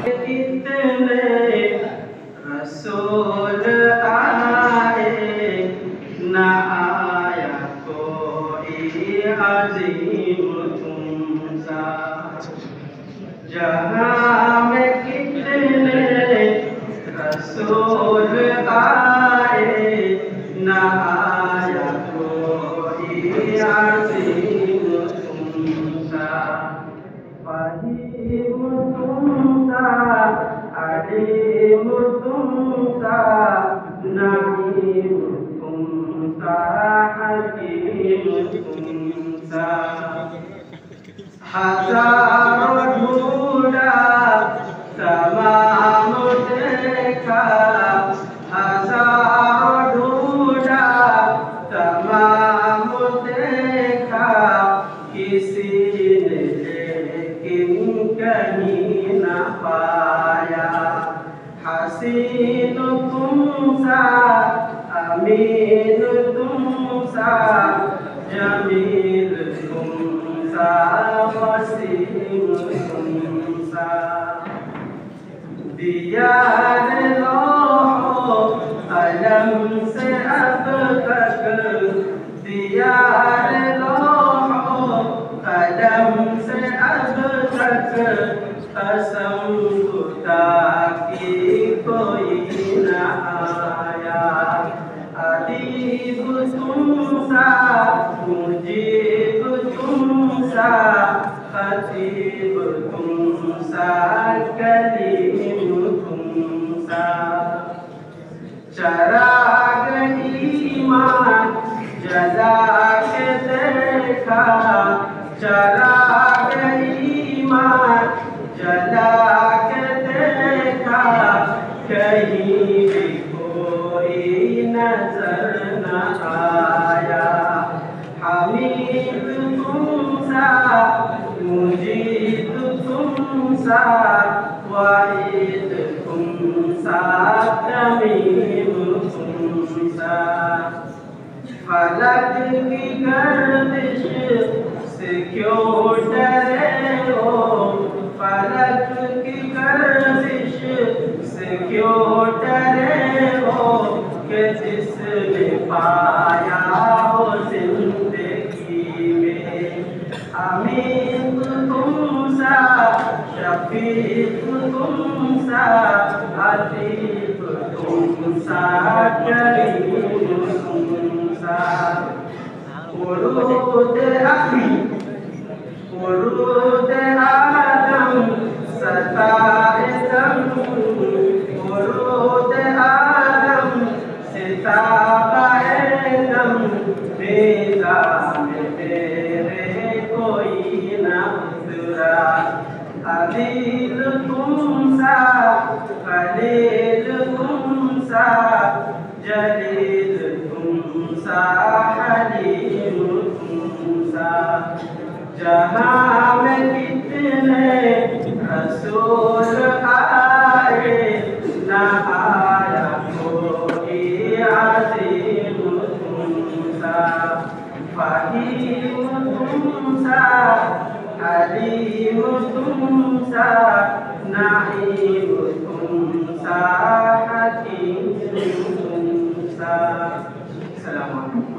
कितने रसूल आए न आया कोई अजीम तुमसा। जहाँ में कितने रसूल आए न आया कोई अजीम तुमसा। फहीम तुमसा अलीम तुमसा नईम तुमसा हकीम तुमसा। हजारों ढूंढा तमाम देखा, हजारों ढूंढा तमाम देखा, किसी ने लेकिन कहीं न पाया। हसीन तुमसा अमीन तुमसा जमील तुमसा वसीम तुमसा। दियार लौहो कलम से अब तक, दियार लौहो कलम से अब तक, कसम खुदा की कोई न आया। अदीब तुमसा मुजीब तुमसा खतीब तुमसा कलीम तुमसा। चराग ईमान जला के देखा, चराग ईमान जला के देखा, कहीं भी कोई नजर न आया। हमीद तुमसा मुजीद तुमसा वाहिद तुमसा तमीम तुमसा। फलक की गर्दिश से क्यों डरे हो, फलक की गर्दिश से क्यों डरे हो, कि जिसने पाया हो जिंदगी में। अमीन तुमसा शफीक तुमसा अतीब तुमसा करीम तुमसा। उरूद आदम सताए दम, उरूद आदम सिताबाए दम, निज़ाम तेरे कोई न उतरा। अलील तुमसा खलील तुमसा जलील तुमसा हलीम तुमसा। जहाँ में कितने रसूल आए न आया कोई अजीम तुमसा। फहीम तुमसा अलीम तुमसा नईम तुमसा हकीम तुमसा। सलाम।